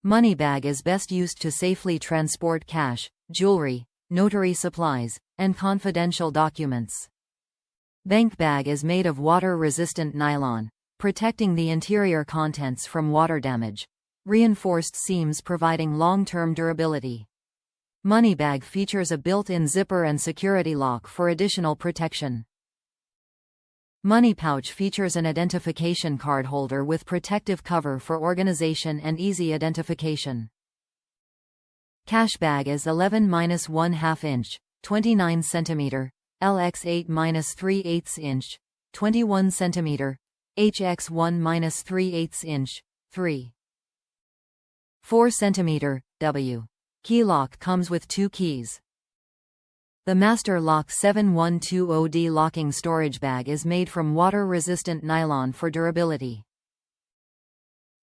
Money bag is best used to safely transport cash, jewelry, notary supplies, and confidential documents. Bank bag is made of water-resistant nylon, protecting the interior contents from water damage. Reinforced seams providing long-term durability. Money bag features a built-in zipper and security lock for additional protection. Money pouch features an identification card holder with protective cover for organization and easy identification. Cash bag is 11-1/2 inch, 29 cm, LX 8-3/8 inch, 21 cm, HX 1-3/8 inch, 3.4 cm, W. Key lock comes with 2 keys. The Master Lock 7120D locking storage bag is made from water-resistant nylon for durability.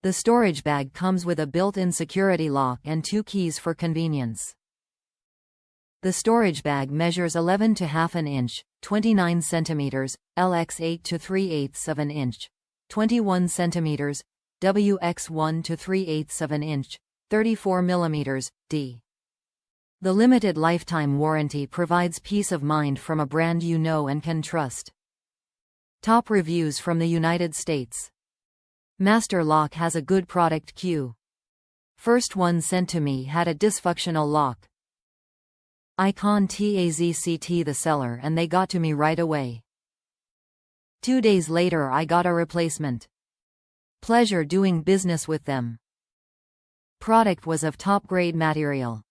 The storage bag comes with a built-in security lock and 2 keys for convenience. The storage bag measures 11-1/2 inch, 29 cm, LX 8-3/8 inch, 21 cm, WX 1-3/8 inch, 34 mm, D. The limited lifetime warranty provides peace of mind from a brand you know and can trust. Top reviews from the United States. Master Lock has a good product queue. First one sent to me had a dysfunctional lock. I contacted the seller and they got to me right away. 2 days later I got a replacement. Pleasure doing business with them. Product was of top grade material.